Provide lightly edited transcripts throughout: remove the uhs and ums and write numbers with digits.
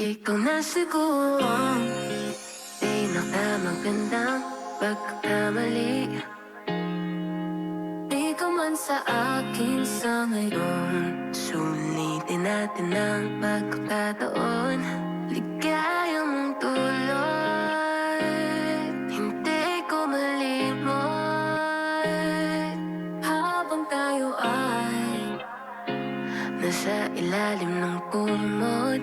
Ikaw na siguro ang pinakamagandang pagkakamali. Di ka man sa akin sa ngayon, sulitin natin ang pagkakataon. Ligaya mong tulad, hindi ko malimot. Habang tayo ay nasa ilalim ng kumot,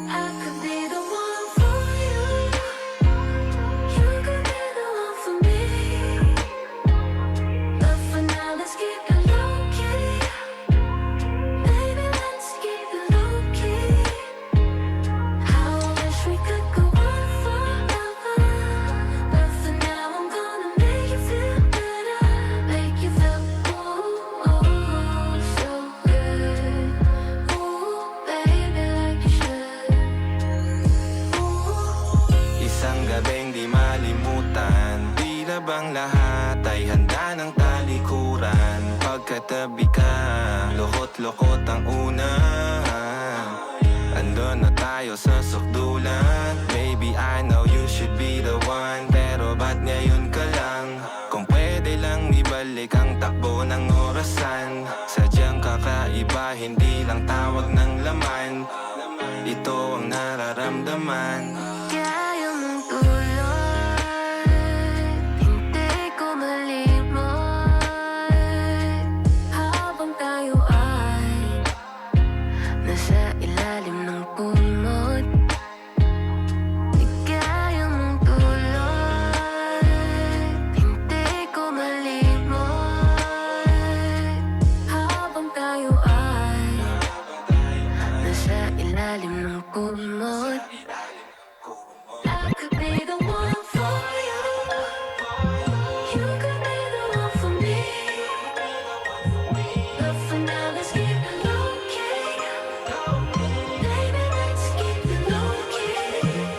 I could be the one for you. You could be the one for me. But for now, let's keep it low-key. Baby, let's keep it low-key. How I wish we could go on forever. But for now, I'm gonna make you feel better. Make you feel, ooh, so good. Ooh, baby, like you should. Isang gabing di malimutan, tila bang lahat ay handa ng talikuran. Pagkatabi ka, lokot-lokot ang una. Andun na tayo sa sukdulan. Baby, I know you should be the one, pero ba't ngayon ka lang? Kung pwede lang ibalik ang takbo ng orasan. Sadyang kakaiba, hindi lang tawag ng laman. Ito ang nararamdaman. Kaya mong tulad, hindi ko malimot. Habang tayo ay nasa ilalim ng kumot, kaya mong tulad, hindi ko malimot. Habang tayo ay nasa ilalim ng kumot, I could be the one for you. You could be the one for me. But for now, let's keep it low-key. Baby, let's keep it low-key.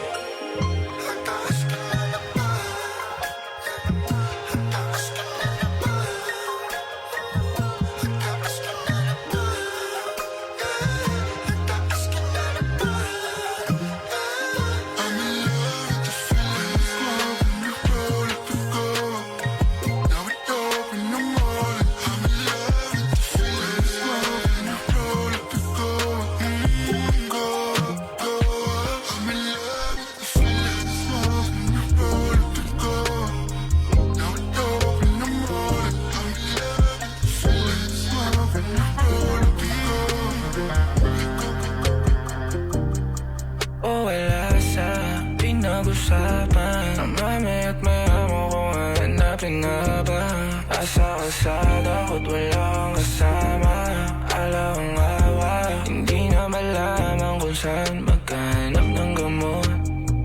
O wala sa pinag-usapan. Ang mami at maya mo kung hanapin na ba? Asa kalsada ko't wala kang kasama. Ala kang awa, hindi na malaman kung saan maghanap ng gamot.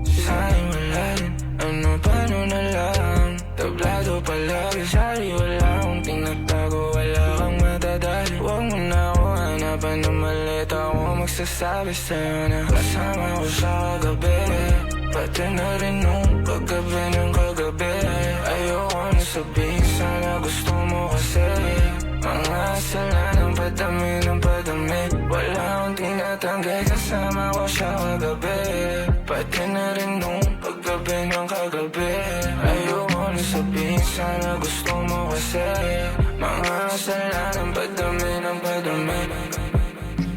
Sa'kin wala rin, ano paano na lang. Tablado palagi, sari wala akong tinatago. Wala kang matadali, huwag mo na ako hanapan ng malit. Ako magsasabi sa'yo na kasama ko sa kagabi. Pati na rin nung paggabi ng kagabi. Ayoko na sabihin, sana gusto mo kasi. Mga sala ng padami ng padami. Wala akong tinatanggi, kasama ko sa kagabi. Pati na rin nung paggabi ng kagabi. Ayoko na sabihin, sana gusto mo kasi. Mga sala ng padami ng padami.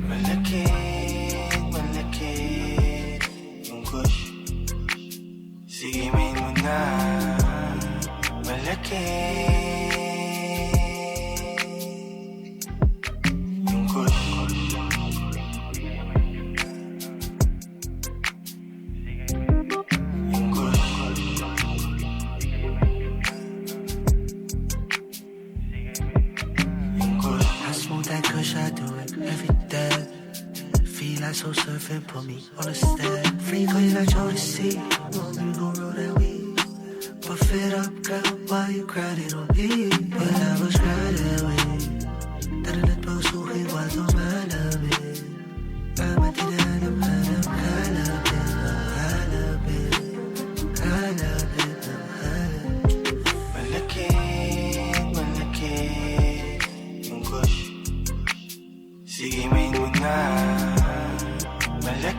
Malakit, malakit yung kush. Sige, main mo na. Malakit yung kush. Yung kush. Yung kush. I smoke that kush, I do it every day. Feel like so surfing, put me on a step. Freak on you like Jodeci, won't you gon' roll that weed? But fit up, girl, why you grinding on me? When I was grinding with 다른 애 보수해 와도 말하면 아마 티나는 바람 Malakit, malakit yung kush. Sige, main mo na. Malakit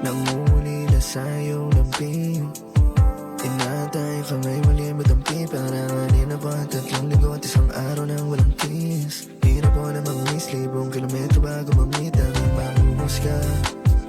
Nangulila sa iyong lambing, inatay ka may malimot ang pi. Parang kanina pa 3 linggo at 1 araw nang walang kiss. Hirap ko na mag-miss, 1,000 kilometro bago mamit. Ang mahuhusga,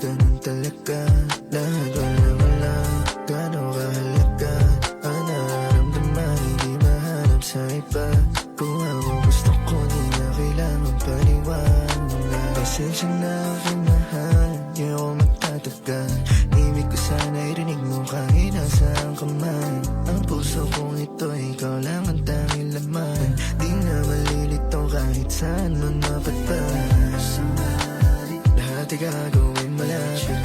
ganun talaga. Lahat wala, gano'ng kahalaga. Ang nararamdaman, hindi mahanap sa iba. Kung ako gusto ko, di na kailangan paliwanag. Pasensya na aking mahal, di ako magtatagal. Ibig ko sana irinig mo kahit nasaan ka man. Ang puso kong ito, ikaw lang ang tanging laman. Di na malilito kahit saan mo napadpad. Lahat ay gagawin malapit,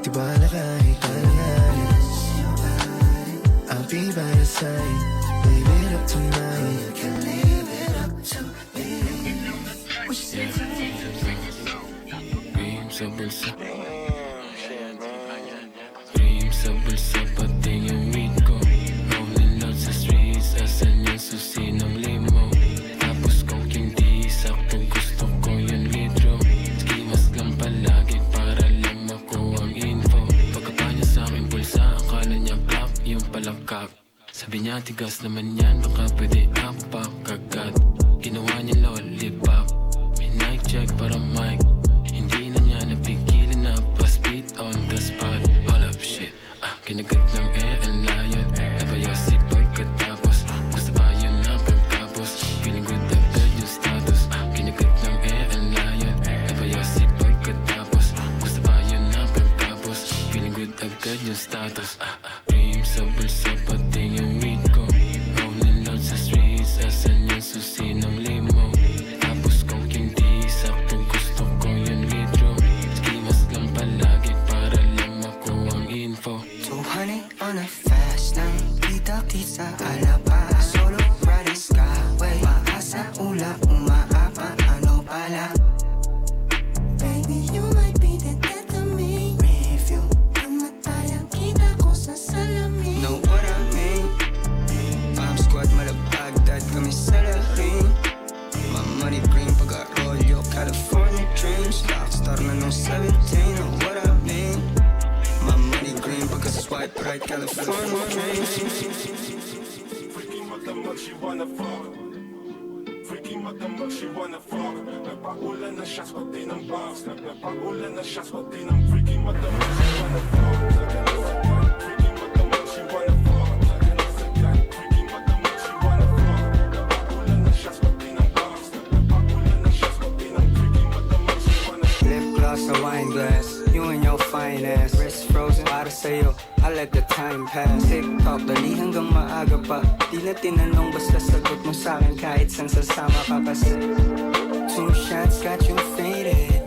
di bala kahit alanganin. I'll be by your side, leave it up to mine. You can leave it up to me. Cream sa bulsa, cream sa bulsa, pati yung weed ko. Rolling loud sa streets, asan yung susi ng limo. Tapos kung hindi sakto, gusto ko yung litro. Skimas lang palagi para lang makuha ang info. Pagkapa niya sa akin bulsa, akala niya black yung palakak. Sabi niya tigas naman yan, baka pwede apak agad. Ginawa niya lollipop, may night check para mic. Hindi na niya napigilan na pa-speed on the spot. Hold up shit, kinagat ng ang layon. Nabayosip pagkatapos, gusto pa yun na pagtapos. Feeling good agad yung status. Kinagat ng ang layon. Nabayosip pagkatapos, gusto pa yun na pagtapos. Feeling good agad yung status. Cream sa bulsa, pati yung weed ko. Rolling loud sa streets, asan yung susi ng limo. Tapos kung hindi sakto, gusto ko yung litro. Skimas lang palagi para lang makuha ang info. 200 on a fast lane, kita-kita alaba. Solo riding skyway, maasa ula, umaapa, ano pala. Baby, you might be the death of me. Review, Namatay ang kita ko sa salamin. know what I mean? Bomb squad, malabagdad kami sa laring. My money green, pag-arroyo, California dreams. Rockstar na nung 17, know what I mean? My money green, pagka-swipe right, California dreams. Freaky matamag, she wanna fuck. Freaky matamag, she wanna fuck. Nagpaulan na shots, pati ng box. Nagpaulan na shots, pati ng freaky matamag, she wanna fuck. Freaky matamag, she wanna fuck. Freaky matamag, she wanna fuck. Nagpaulan na shots, pati ng box. Nagpaulan na shots, pati ng freaky matamag, she wanna fuck. Lip gloss or wine glass, you and your fine ass. Wrist frozen, para sa'yo, I let the time pass. TikTok, dali hanggang maaga pa. Di na tinanong, basta sagot mo sa'kin kahit saan sasama ka kasi 2 shots got you faded.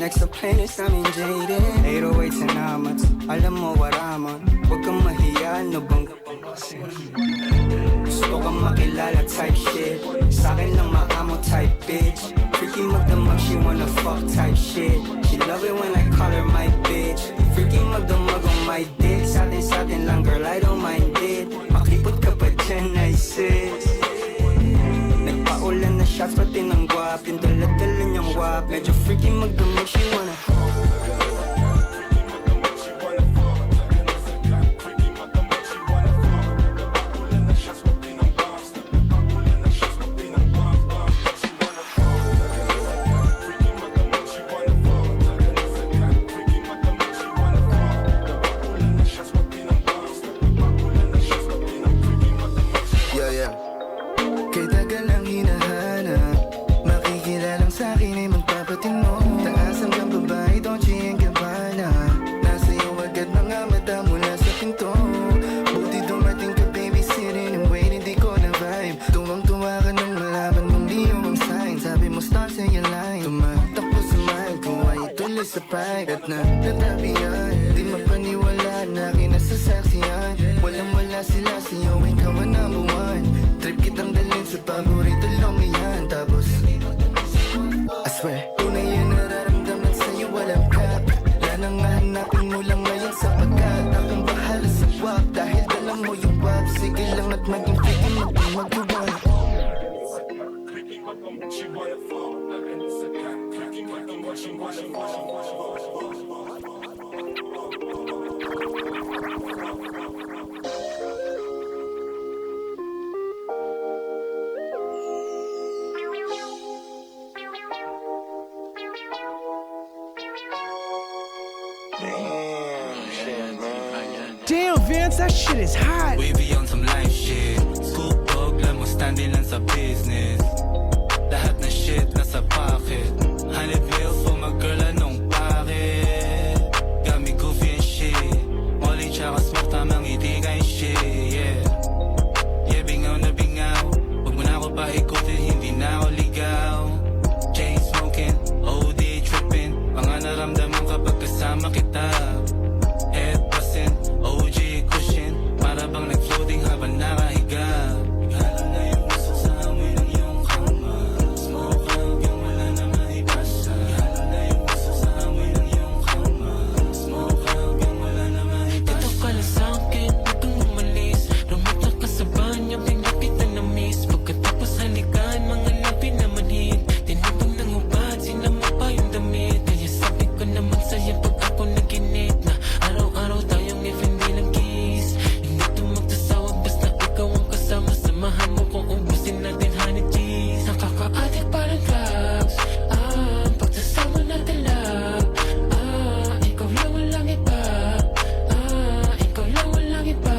Next to playlist, I'm jaded. 808s and amats, alam mo what I'm on. Huwag kang mahiya, ano bang gusto kang makilala type shit. Sa'kin lang maamo type bitch. Freaky magdamag, she wanna fuck type shit. She love it when I call her my bitch. Freaky magdamag on my dick. Sa'tin lang girl, I don't mind it. Maklipot ka pa dyan, I sis. Nagpaulan na shots, pati ng guwap. Yung dala-dala niyang wap. Medyo freaky magdamag, she wanna Kay tagal ang hinahanap, makikilalang sa'kin ay magpapatino. Taas hanggang babae, Dolce & Gabbana. Nasa iyo agad mga mata mula sa pinto. Buti dumating ka baby, sitting and waiting, di ko na vibe. Tuwang-tuwa ka nang malaman mong di yung sign. Sabi mo start sa your line, tumatak ko sa mind ko ay ituloy sa pride. At natabihan, di mapaniwala na kinasasaksihan. Walang-wala sila sa'yo, ikaw ang number one. Trip kitang dalhin sa paborito lumihan. Tapos I swear, tunay yung nararamdaman sa'yo, walang cap. Wala nang she wanna Damn, Vince, that shit is hot. We be on some life shit. Scoop dog, lang mo standing lang sa business. Lahat na shit nasa pocket. 100 bills for my girl, anong bakit? Got me goofy and shit. Molly tsaka smoke, tamang itigan shit, yeah. Yeah, bingaw na bingaw. Huwag mo na ako paikutin, hindi na ako ligaw. Chain smoking, OD tripping. Mga naramdaman kapag kasama kita. Head buzzing, OG cushion. Para bang nag-floating habang nakahiga. Halo na yung gusto sa amoy ng iyong kama. Smoke out yung wala na maibasa. Halo na yung gusto sa amoy ng iyong kama. Smoke out yung wala na maibasa. Ito ka lang sa'kin, huwag kang umalis. Lumunta ka sa banyo, bigla kita na-miss. Pagkatapos halikan, mga labi na manhid. Tinapang ng ubad, sinama pa yung damit. Kaya sabi ko naman sa'yo pag ako naginip na araw-araw tayong even bilang kiss. Hindi to magsasawa basta ikaw ang kasama. Samahan mo kung ubusin natin honey cheese. Nakaka-addict parang drugs. Pagsasama natin love. Ikaw lang walang iba. Ikaw lang walang iba.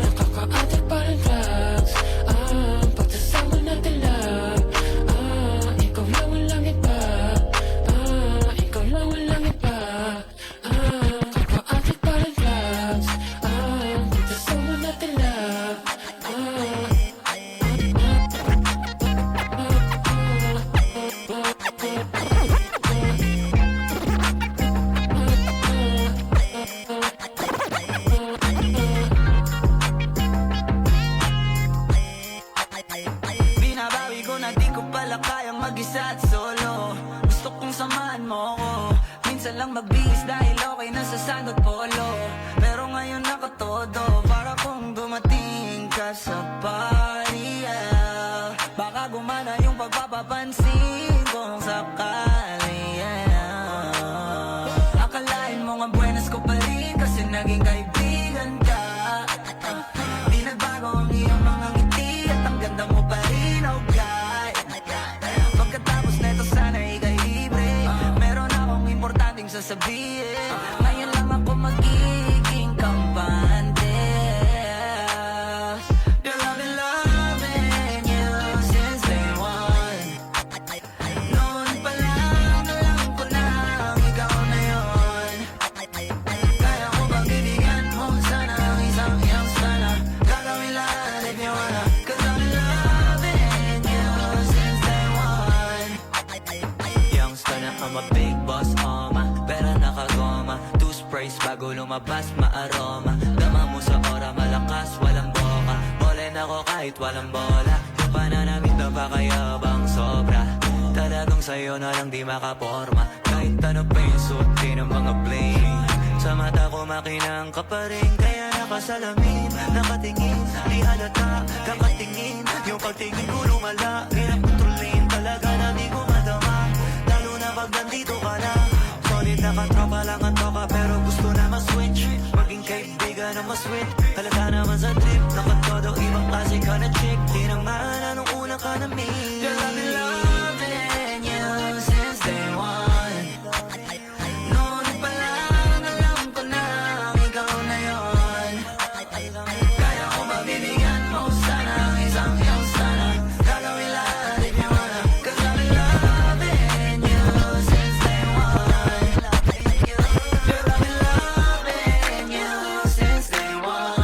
Nakaka-addict parang drugs. Pagsasama natin love. Ikaw lang walang iba. Ikaw lang walang iba. Nakaka-addict parang drugs. Pagsasama natin love. Binabawi ko na di ko pala kayang mag-isa at solo. Gusto kong samahan mo ko. Minsan lang magbihis dahil okay na sa sandot polo. Pero ngayon nakatodo, para kung dumating ka sa party, yeah. Baka gumana yung pagpapapansin kung sakali, yeah. Akalain mo nga buenas ko pa rin kasi naging kaibigan ka. Di nagbago ang iyong mga ngiti at ang ganda mo pa rin, oh God. Pagkatapos neto sana ikay libre. Meron akong importanteng sasabihin. Ngayon lang ako magiging kampante. Girl, I've been loving you since day one. Noon pa lang alam ko na ikaw na yun. Kaya ko bang bibigyan mo sana ang isang iyong sana. Gagawin lahat if you wanna. Cause I've been loving you since day one. Youngster na I'm a big boss, pera nakagoma. Two sprays bago lumabas, maaroma. Dama mo sa ora, malakas, walang boka. Bolen ako kahit walang bola. Yung pananamit na pakayabang sobra. Talagang sa'yo na lang di makaporma. Kahit ano pa yung suotin ng mga bling. Sa mata ko makinang ka pa rin. Kaya nakasalamin, nakatingin. Di halata, kakatingin. Yung pagtingin ko lumala. Hirap kontrolin, talaga na di ko madama. Lalo na pag nandito ka na. Solid na katropa lang ang toka. Pero gusto na ma-switch. Maging kaibigan na ma-sweet. Halata naman sa trip. Nakatodo, ibang klase ka na chick. Di naman anong una ka na meet. Girl, I've been loving you since day one. Noon pa lang alam ko na ikaw na yun. Kaya ko mabibigyan mo sana ang isang iyong sana. Gagawin lahat if you wanna. Cause I've been loving you since day one. Girl, I've been loving you since day one.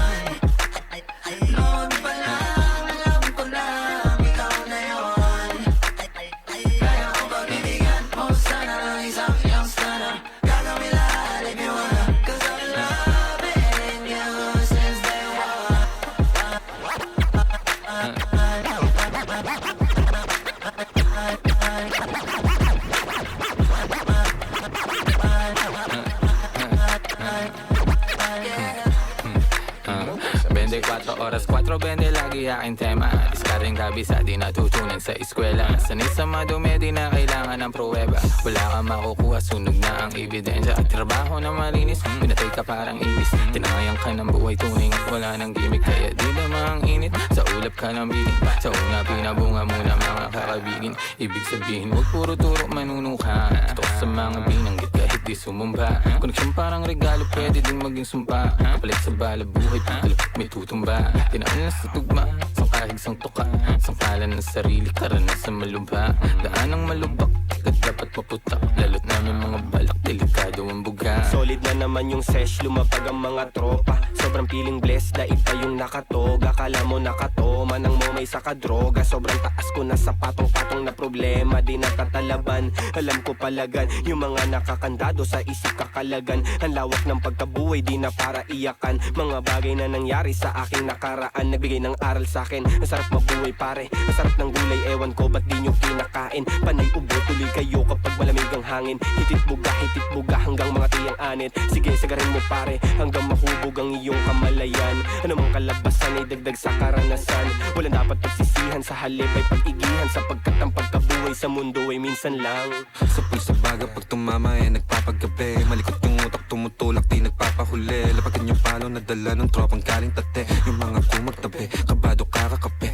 Alas 4:20 lagi aking tema. Diskaring kabisa, di natutunan sa eskwela. Sanay sa madumi, di na kailangan ng pruweba. Wala kang makukuha, sunog na ang ebidensya. Trabaho na malinis, pinatay ka parang ibis. Tinayang ka ng buhay tunay at wala ng gimmick. Kaya di na ang init, sa ulap ka ng biling. Sa una pinabunga muna mga kakabigin. Ibig sabihin, huwag puro turo manunuka. Ito sa mga binanggit kahit di sumumba. Koneksyon parang regalo, pwede din maging sumpa. Kapalit sa bala buhay, pagkalapit may tutumba. Tinaan na sa tugma, sang kahig sang tuka. Sangkalan ng sarili, karanasan malubha. Daan ang malubak, agad dapat maputak. Lalot namin mga balak, delikado ang buga. Solid na naman yung sesh, lumapag ang mga tropa. Sobrang feeling blessed na iba yung nakatoga. Akala mo nakatoma nang mo may sakadroga. Sobrang taas ko na sa patong-patong na problema. Di natatalaban, alam ko palagan. Yung mga nakakandado sa isip kakalagan. Ang lawak ng pagkabuhay, di na para iyakan. Mga bagay na nangyari sa aking nakaraan, nagbigay ng aral sa akin. Ang sarap mabuhay pare, ang sarap ng gulay. Ewan ko ba't di nyo kinakain. Panay ubo, tuloy kayo kapag malamig ang hangin. Hitit buga hanggang mga tiyang anit. Sige, sagarin mo pare, hanggang mahubog ang iyong kamalayan. Ano mang kalabasan ay dagdag sa karanasan. Walang dapat pagsisihan, sa halip ay pag-igihan. Sapagkat ang pagkabuhay sa mundo ay minsan lang. Sa pulsa baga pag tumama eh nagpapagabi. Malikot yung utak tumutulak di nagpapahuli. Lapagan yung palo na dala ng tropang galing tate. Yung mga kumagtabi, kabado kakakape.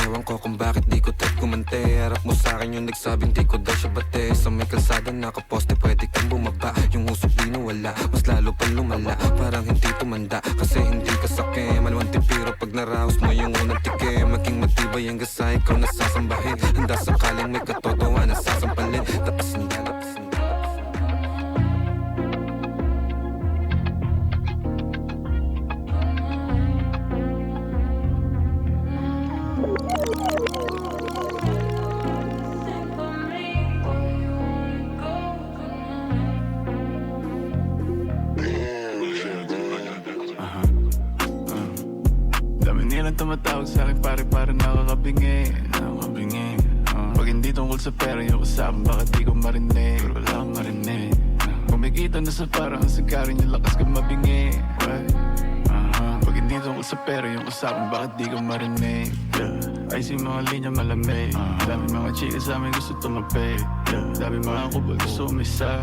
Ewan ko kung bakit di ko trip kumante. Harap mo sa'kin yung nagsabing di ko daw siya bate. Sa may kalsada nakaposte pwede kang bumaba. Yung usok di nawala, mas lalo pa lumala. Parang hindi tumanda, kasi hindi ka sake. Malawang tipiro pag naraos mo yung unang tike. Maging matibay ang gasa, ikaw nasasambahin. Handa sakaling may katotohanan nasasampalin. Tapos hindi tumatawag sa'kin pare nakakabingi. Pag hindi tungkol sa pera yung usapan, bakit di ko marinig? Pero wala akong marinig. Kumikita na sa parang ang sagarin yung lakas ka mabingi. Pag hindi tungkol sa pera yung usapan, bakit di ko marinig? Ay si mga linya malamig. Dami mga chika sa amin gusto tumabi. Dami mga kubol gusto umisa.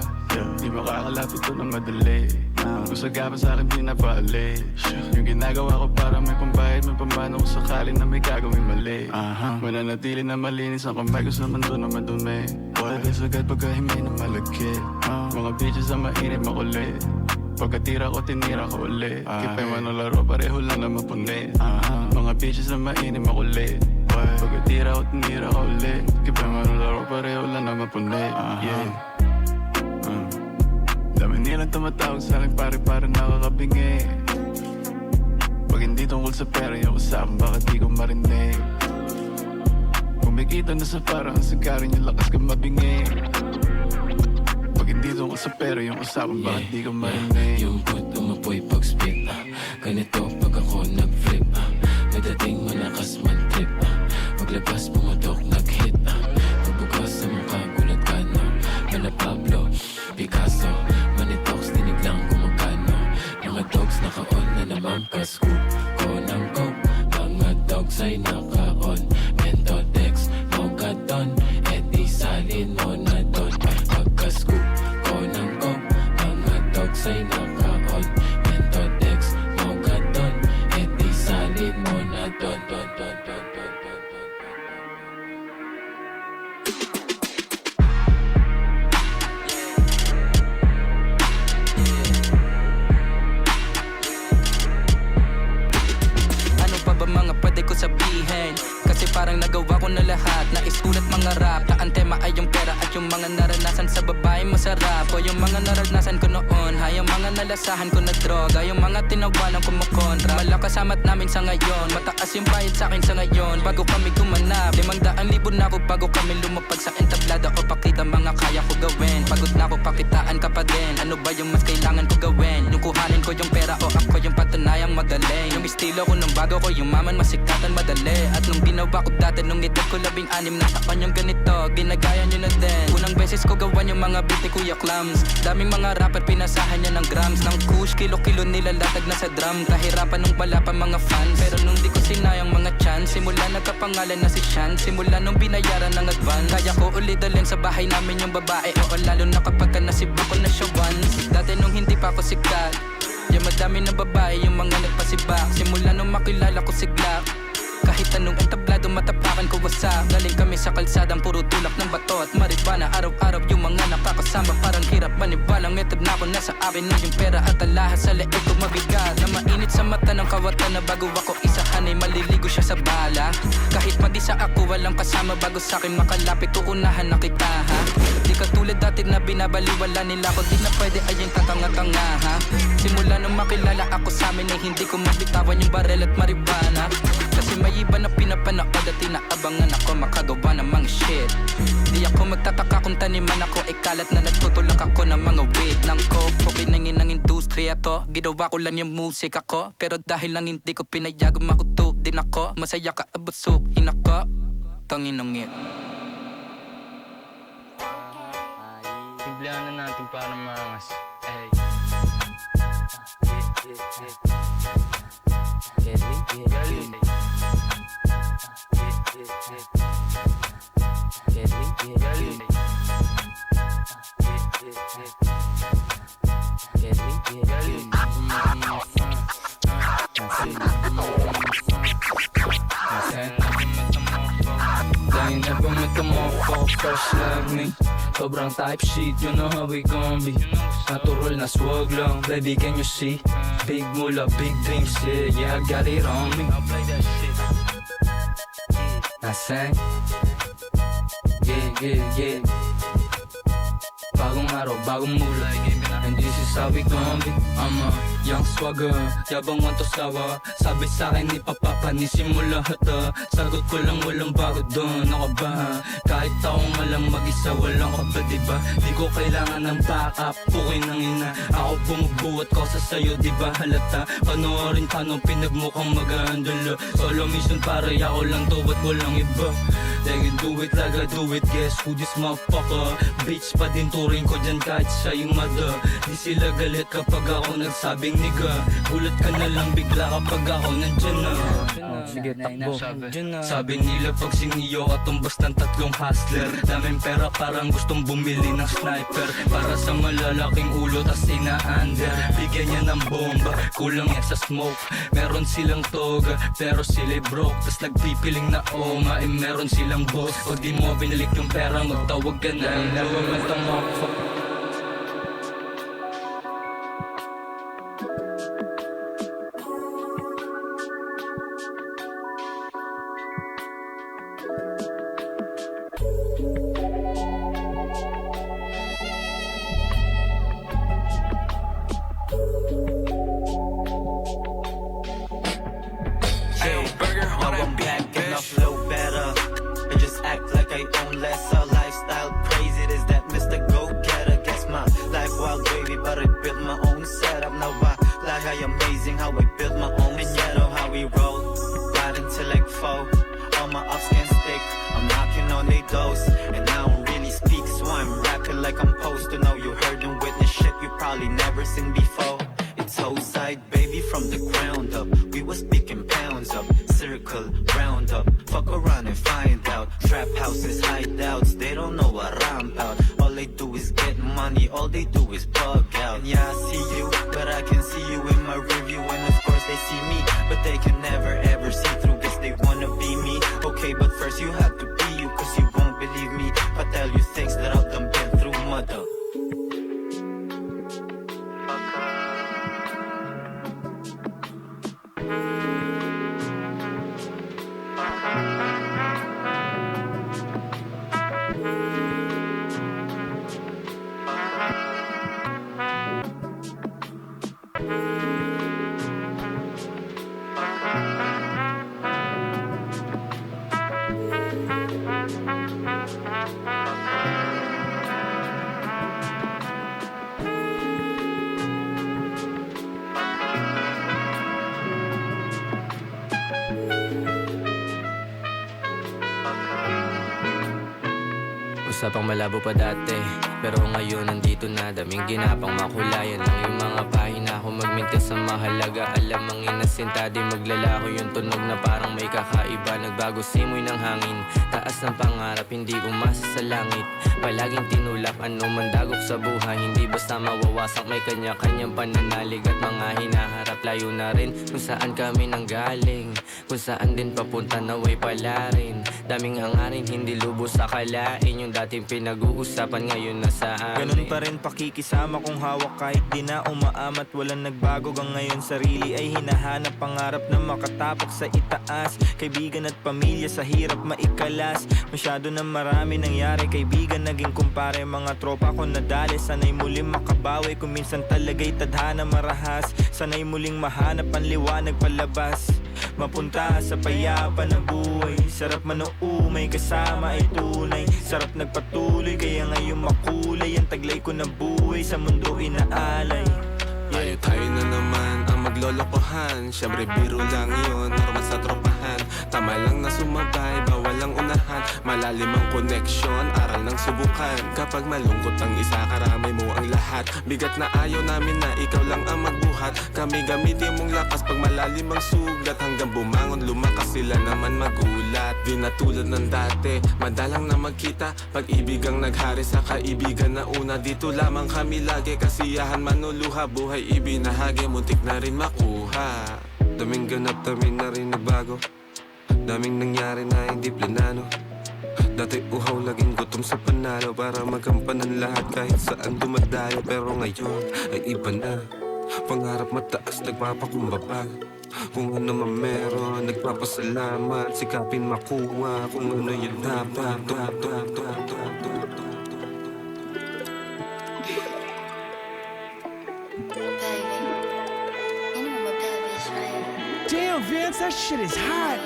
Di makakalapit to na madali. Kung sagapan sa'kin pinapaalis. Yung ginagawa ko para may pambayad, may pambano kung sakali na may gagawin mali. Mananatili na malinis ang kamay ko sa mundo na madumi. Pwede sagad pagkahimay na malagkit. Mga bitches ang mainit makulit. Pagkatira ko tinira ko ulit. Kipay man ang laro pareho lang na mapunit. Mga bitches ang mainit makulit. Pagkatira ko tinira ko ulit. Kipay man ang laro pareho lang na mapunit. Dami nilang tumatawag sa'kin pare nakakabingi. Pag hindi tungkol sa pera yung usapan, bakit di ko marinig? Kumikita na sa parang ang sagarin yung lakas ka mabingi. Pag hindi tungkol sa pera yung usapan, bakit di ko marinig? Yung good umapoy pag-spit. Ganito pag ako nag-flip. May dating malakas man-trip. Paglabas pumatok nag-hit. Pagbukas sa mukha gulat ka na. Mana Pablo, Picasso, Manitox, dinig lang kumagano. Mga dogs naka-on na naman ka-scoop ko ng coke. Mga dogs ay naka-on. Mentotex, Mogadon, edi salin mo na doon. Pagka-scoop ko ng coke. Mga dogs ay naka-on. Mentotex, Mogadon, edi salin mo na doon. Sabihin, kasi parang nagawa ko na lahat. Nais ulat mga rap, na ang tema ay yung pera at yung mga naranasan sa babae masarap. O yung mga naranasan ko noon, hay yung mga nalasahan ko na droga. Yung mga tinawalang kumukontra, malakas amat namin sa ngayon. Mataas yung bayad sa akin sa ngayon, bago kami gumanap. 500,000 na ako bago kami lumapag sa entablada. O pakita mga kaya ko gawin. Pagod na ako, pakitaan ka pa din. Ano ba yung mas kailangan ko gawin? Yung kuhanin ko yung pera o ako yung patunayang magaling? Yung estilo ko nung bago ko yumaman, masikatan madali. At nung ginawa ko dati, nung edad ko 16 na taon yung ganito, ginagaya nyo na din. Unang beses ko gawan yung mga beat ni Kuya Clams. Daming mga rapper pinasahan niya ng grams. Ng kush, kilo-kilo nilalatag na sa drum. Kahirapan nung wala pa mga fans, pero nung di ko sinayang mga chance, simula nagkapangalan na si Shan. Simula nung binayaran ng advance, kaya ko ulit dalhin sa bahay namin yung babae. Oo, lalo na kapag ka nasibak ko na siya once. Dati nung hindi pa ako sikat, yung madami na babae yung mga nagpasibak. Simula nung makilala ko si Glock, kahit anong entablado matapakan ko wasak. Galing kami sa kalsadang puro tulak ng bato at maribana. Araw-araw yung mga nakakasama, parang hirap manibalang metod na ako nasa akin na yung pera at alahas sa leeg ko mabigat. Na mainit sa mata ng kawatan na bago ako isahan ay maliligo siya sa bala. Kahit mag-isa ako walang kasama bago sa'kin makalapit, uunahan na kita ha. Di katulad dati na binabaliwala nila ko, di na pwede ayang tatanga-tanga ha. Simula nung makilala ako sa amin ay hindi ko mabitawan yung barel at maribana. Kasi may iba na pinapanood at inaabangan ako makagawa ng mga shit. Di ako magtataka kung taniman ako ay kalat na nagtutulak ako ng mga weight ng coke. Pinangin ng industriya to, ginawa ko lang yung musika ko. Pero dahil lang hindi ko pinayag, makuto din ako. Masaya ka abusukin ako, tanginangit. Simplihan na natin para mangas. Ay. Dahil na bumatamoko, fresh like me. Sobrang type shit, you know how we gon' be. Natural na swag lang, baby can you see? Big mula, big dreams, yeah, I got it on me. I'll play that shit. I sang, yeah. Bagong araw, bagong mula, and this is how we gon' be. I'm a young swagger, yabang want to sawa. Sabi sa'kin ipapapanisin mo lahat ah. Sagot ko lang walang bago doon, ako ba ha? Kahit ako nga lang mag-isa, walang ka ba diba? Di ko kailangan ng backup, okay nang ina. Ako bumubuhat ko sa sayo, diba halata? Panoorin paano pinagmukhang mag-aandalo. Solo mission para ako lang to, ba't walang iba? They can do it like I do it, guess who this motherfucker? Bitch pa din turing ko dyan kahit siya yung mother. Di sila galit kapag ako nagsabing nigga. Gulat ka na lang bigla kapag ako nandyan na. Sige takbo, sabi nila pag siniyo ka tumbas ng 3 hustler. Daming pera parang gustong bumili ng sniper. Para sa malalaking ulo tas ina-under. Bigyan niya ng bomba, kulang yan sa smoke. Meron silang toga, pero sila'y broke. Tas nagpipiling na oma, meron silang boss. Pag di mo binalik yung pera, magtawag ka na. Never met a motherfucker. Usapang malabo pa dati, pero ngayon nandito na. Daming ginapang makulayan lang yung mga pahina ko. Magmintis ang mahalaga, alam ang inasinta. Di maglalaho yung tunog na parang may kakaiba. Nagbago simoy ng hangin, taas ng pangarap, hindi umasa sa langit. Palaging tinulak, ano man dagok sa buhay. Hindi basta mawawasak, may kanya-kanyang pananalig. At mga hinaharap, layo na rin kung saan kami nanggaling. Kung saan din papunta, naway pala rin. Daming hangarin, hindi lubos sa kalain. Yung dating pinag-uusapan ngayon na sa amin. Ganun pa rin pakikisama kung hawak kahit di na umaamat. Walang nagbago hanggang ngayon, sarili ay hinahanap. Pangarap na makatapak sa itaas. Kaibigan at pamilya sa hirap maikalas. Masyado na marami nangyari, kaibigan naging kumpare. Mga tropa ko nadali, sanay muling makabawi. Kung minsan talaga'y tadhana marahas. Sanay muling mahanap ang liwanag palabas. Mapunta sa payapa na buhay. Sarap manuumay, kasama ay tunay. Sarap nagpatuloy, kaya ngayon makulay. Ang taglay ko na buhay, sa mundo inaalay. Tayo na naman ang maglolokohan. Siyempre biro lang yun, normal sa tropahan. Tama lang na sumabay, bawal ang unahan. Malalim ang connection, aral ng subukan. Kapag malungkot ang isa, karamay mo ang lahat. Bigat na ayaw namin na ikaw lang ang magbuhat. Kami gamitin mong lakas pag malalim ang sugat. Hanggang bumangon, lumakas sila naman magulat. Di na tulad ng dati, madalang na magkita. Pag-ibig ang naghari sa kaibigan na una. Dito lamang kami lagi, kasiyahan manuluha. Buhay ibinahagi, muntik na rin makuha. Daming ganap, daming na rin nagbago. Daming nangyari na hindi planano. Dati uhaw, laging gutom sa panalo. Para magampanan lahat kahit saan dumadayo. Pero ngayon ay iba na. Pangarap mataas, nagpapakumbaba. Kung ano man meron, nagpapasalamat. Sikapin makuha kung ano yung dapat. Damn, Vince, that shit is hot.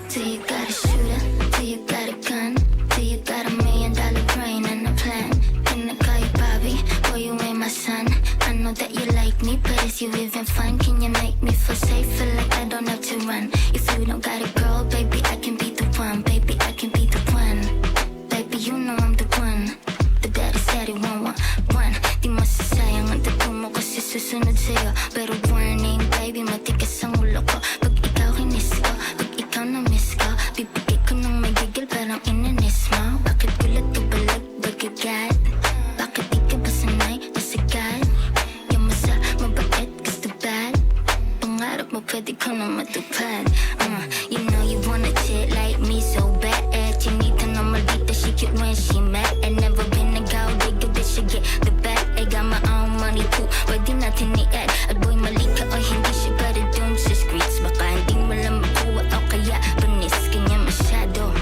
Do you got a shooter? Do you got a gun? Do you got $1 million brain and a plan? Can I call you Bobby? Boy, you ain't my son. I know that you like me, but is you even fun? Can you make me feel safe? Feel like I don't have to run. If you don't got a girl, baby, I can be the one. Baby, I can be the one. Baby, you know I'm the one. The daddy said he won't want one. Di masasayang ang tapo mo kasi susunod sa'yo. Pero warning, baby, matigas ang ulo ko. Pag ikaw kinis ko, pag ikaw na-miss ko, bibigay ko ng may gigil parang inanis mo. Bakit gulat ka balag, bagagat? Bakit di ka ba sanay, masagal? Yung masa, mabait, gusto bad. Pangarap mo pwede ko na matupad. You know you wanna chill like me so bad. Chinita na maldita, she cute when she mad. And never been a gold digger, bitch, she get the bag. I got my own money too, pwede natin i-add. At boy, mali ka o hindi siya pero dun sa streets. Baka hindi mo lang makuha o kaya panis. Kanya masyado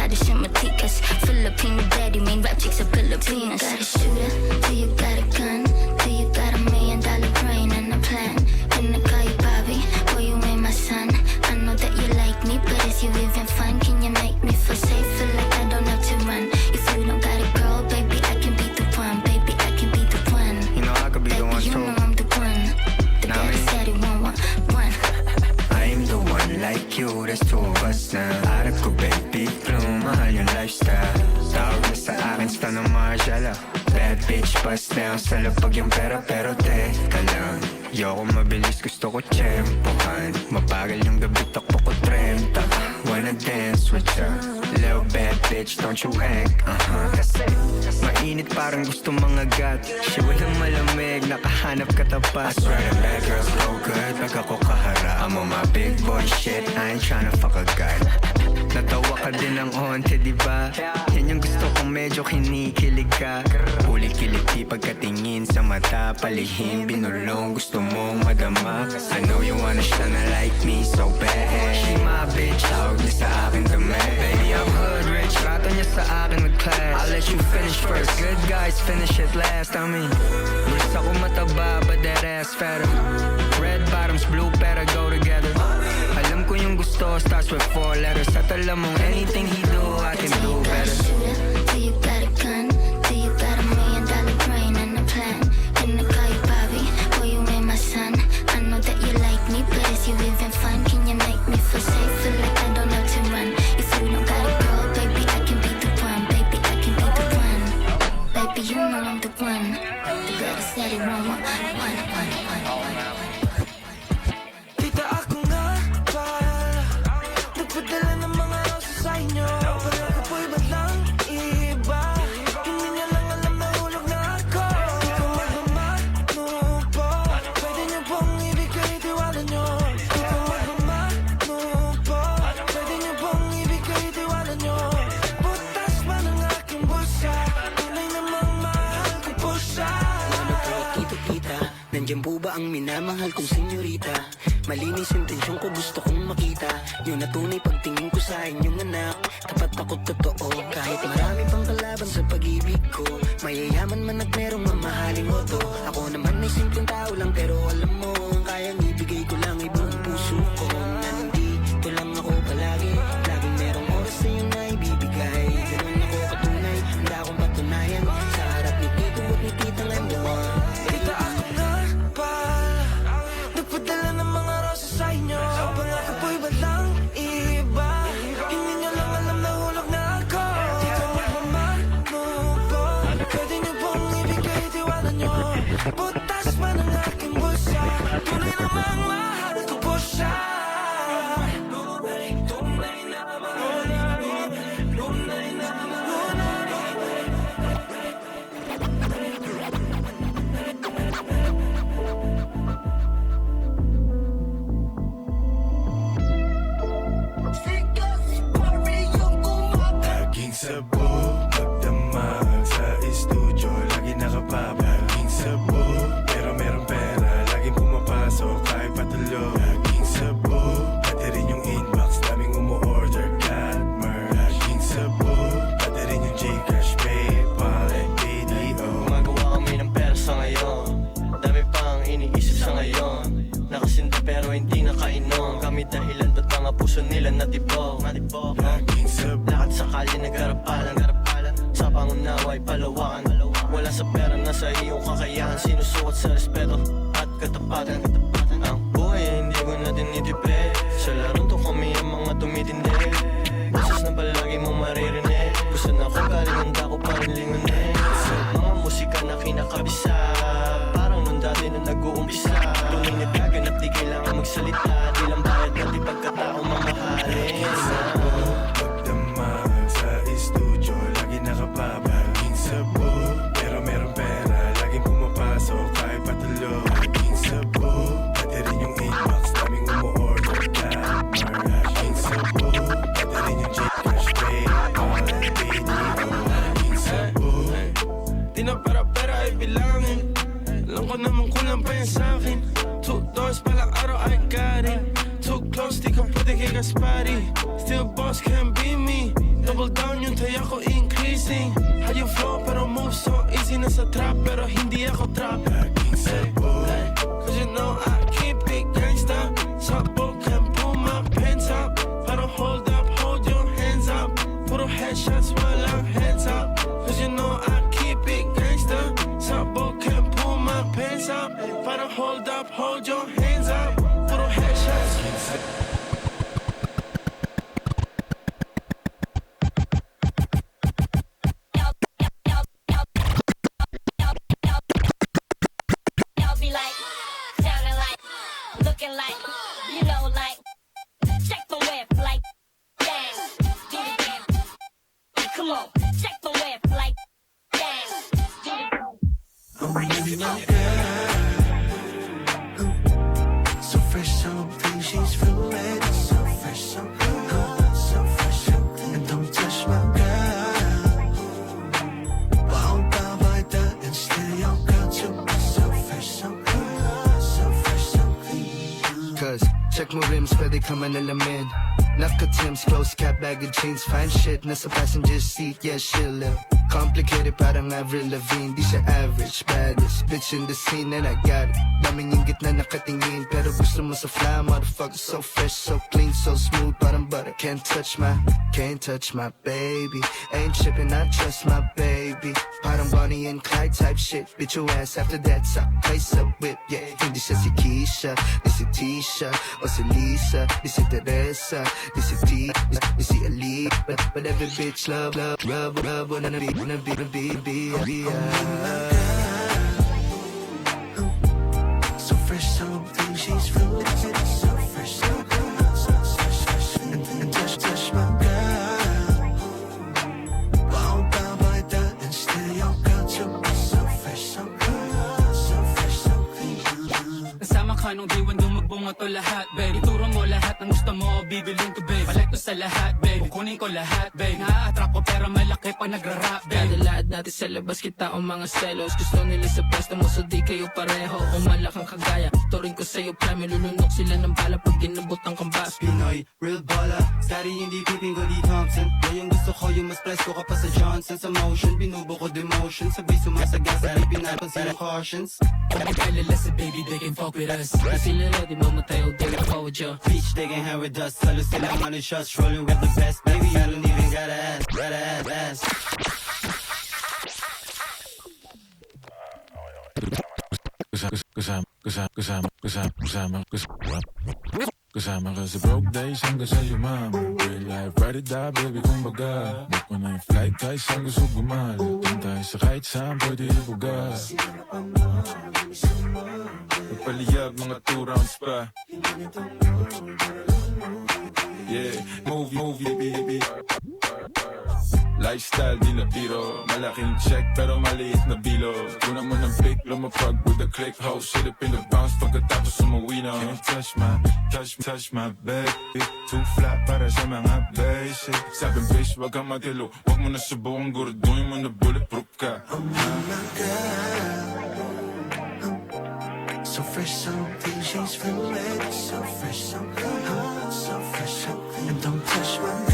siya matikas. Filipino daddy, main rap chicks sa Pilipinas. Do you got a shooter? Do you got a gun? Do you got $1 million brain and a plan? Can I call you Bobby? Boy, you ain't my son. I know that you like me, but is you even fun? Can you make me feel safe? Feel like I don't have to run. If you don't got a girl, baby, I can be the one. Baby, I can be the one. You know I could be the one You too. know I'm the one. The daddy said he won't want one. I'm the one like you, there's two of us na. Arap ko baby, bloom, mahal yung lifestyle. Tawag na sa akin, stan ng Margiela. Bad bitch, bust down sa lapag yung pera. Pero teka lang, yoko mabilis, gusto ko tsempohan. Mabagal yung gabi, takbo ko 30. Wanna dance with ya, little bad bitch, don't you act. Mainit parang gusto mga gat. Siya walang malamig, nakahanap katapat. I swear the bad girls go good pag ako kaharap. I'm on my big boy shit, I ain't tryna fuck a guy. Natawa ka din ng onte, diba? Yan yung gusto kong medyo kinikilig ka. Huli kiliti pagkatingin sa mata. Palihim, binulong, gusto mong madama. I know you wanna shine like me so bad. She my bitch, tawag niya sa akin dami. Baby, I'm hood rich, rato niya sa akin with class. I'll let you finish first, good guys finish it last. I mean, gusto ko mataba, but that ass fatter. Red bottoms, blue better go together. Alam ko yung gusto starts with 4 letters. At alam mong anything he do, I can do better. Do you got a gun? Do you got $1 million brain and a plan? Can I call you Bobby? Boy, you ain't my son. I know that you like me, but is you even fun? Can you make me feel safe? Feel like I don't ba ang minamahal kong senyorita? Malinis intensyon ko, gusto kong makita yung natunay pagtingin ko sa inyong anak. Tapat ako totoo, kahit marami pang kalaban sa pag-ibig ko. Mayayaman man at merong mamahaling moto. Ako naman ay simpleng tao lang, pero alam mo, ang kayang ibigay ko lang ay buong puso ko. Nandito lang ako palagi, laging merong oras sa iyo na ibibigay. Ganun ako katunay, handa akong patunayan sa harap ni Tito at ni Titang I'm the one. Tita, ako na pala nagpadala ng mga rosas sa inyo. Pangako po'y walang iba. Hindi nyo lang alam na hulog na ako. Tita, magmamano po. Pwede nyo pong ibigay tiwala nyo. Butas man ang aking bulsa, tunay namang mahal ko po siya. Tunay naman, tunay naman. Laging sabo, magdamag sa estudyo, lagi nakapapa. Laging sabo, pero merong pera, laging pumapasok kahit patulog. Laging sabo, pati rin yung inbox, daming umu-order, Cadmer. Laging sabo, pati rin yung Gcash, PayPal, and PDO. Gumagawa kami ng pera sa ngayon, dami pang iniisip sa ngayon. Nakasinta pero hindi nakainom, kami dahilan ba't mga puso nila natibok. Laging sabo, Lahat sa kalye nagarapalan, sa pangunaway palawakan. Wala sa pera, nasa iyong kakayahan, sinusukat sa respeto at katapatan. Ang buhay ay hindi ko na dinitipid, sa larong to kami ang mga tumitindi. Boses na palagi mong maririnig, gusto na ako galing handa ko pa rin lingunin. Mga musika na kinakabisa, parang nung dati nung nag-uumpisa. Tuloy nagkaganap, di kailangan magsalita, di lang bayad at di pagkatao mamahalin. magdamag sa estudyo, lagi nakapapa. Laging sabo, pero merong pera, laging pumapasok kahit patulog. Laging sabo, pati rin yung inbox, daming umu-order, Cadmer. Laging sabo, pati rin yung Gcash, PayPal, and PDO. Laging sabo, Di na pera ay bilangin, alam ko naman kulang pa yan sa'kin. $2 palang araw I got it. Too close, di ka pwede kay Gaspari. Still boss, can't be me. Double down yung taya ko increasing. How you flow pero move so easy. Nasa trap pero hindi ako trap. laging sabo, Cause you know I keep it gangsta. Sabo can pull my pants up. Pero hold up, hold your hands up. Puro headshots, walang heads up. Cause you know I keep it gangsta. Sabo can pull my pants up. Pero hold up, hold your hands up. Puro headshots. Y'all be like, sounding like, looking like, you know, like, check the whip, like, dance, do the dance. Come on, check the whip, like, dance, do the dance. Oh, baby, my girl. So fresh, so clean, she's fluid. So fresh, so good, so fresh, so clean. And don't touch my girl. Wow, by that and still your girl too. So fresh, so good, so fresh, so clean. Cause check mo rims, pwede ka man alamin. Naka-Timbs, close cap, baggy jeans, fine shit. Nasa passenger seat, yeah, she'll live. Complicated, parang Avril Lavigne. Di siya average, baddest bitch in the scene and I got it. Daming inggit na nakatingin, pero gusto mo sa fly, motherfucker. So fresh, so clean, so smooth, parang butter. Can't touch my baby. Ain't tripping, I trust my baby. Parang Bonnie and Clyde type shit. Bitch your ass after that, sakay sa whip, yeah. Hindi siya si Keisha, di si Tisha, o si Lisa, di si Teresa, di si T, di si Ali. But every bitch love, wanna be. So fresh, so clean, she's fluid. So fresh, so good, so fresh. And touch my girl. Wow, by that and still your girl too. So fresh, so good, so fresh, so clean. Kasama ka nung di one dumagbunga to lahat, baby. Ituro mo lahat ng gusto mo, bibilin ko, babe. Balik to sa lahat, baby. kukunin ko lahat, babe. Na-attract ko pero malaki pag nagra-rap, babe. Dadalaad natin sa labas kita o mga selos. Gusto nila sa pwesto mo so di kayo pareho. Kung malakang kagaya, turing ko sa'yo prime. Lulunok sila ng bala pag ginabot ang kambas. Pinoy, real baller. Steady hindi piping ko di Thompson. Ngayong gusto ko yung mas presko ka pa sa Johnson. Sa motion, binubo ko demotion. Sabay sumasagas, sabay pinapansin ang cautions. Kung mag-alala sa baby, they can fuck with us. Kasi sila di mamatay o di forward yo. Bitch, they can hang with us. Salo sila money shots, rolling with the best. Baby, I don't even gotta ask. Kasama ka sa broke days hanggang sa yumaman. Real life, ride or die, baby, kumbaga. Book mo na yung flight guys hanggang gusto gumala. Doon tayo sa kahit saan pwede ibuga. Nagpaliyab mga 2 rounds pa. Yeah, move, baby. Lifestyle, di na biro. Malaking check pero maliit na bilo. Kuna mo ng pick, lumapag with a click. House, silipin na bounce pagkatapos umuwi na. Can't touch my baby. Too flat para sa mga basic. Sabing bitch, wag kang matilo. Wag mo na subukan, guraduhin mo na bulletproof ka. Oh my God, so fresh, so clean, she's from red. So fresh, so clean, so fresh, so clean. And don't touch my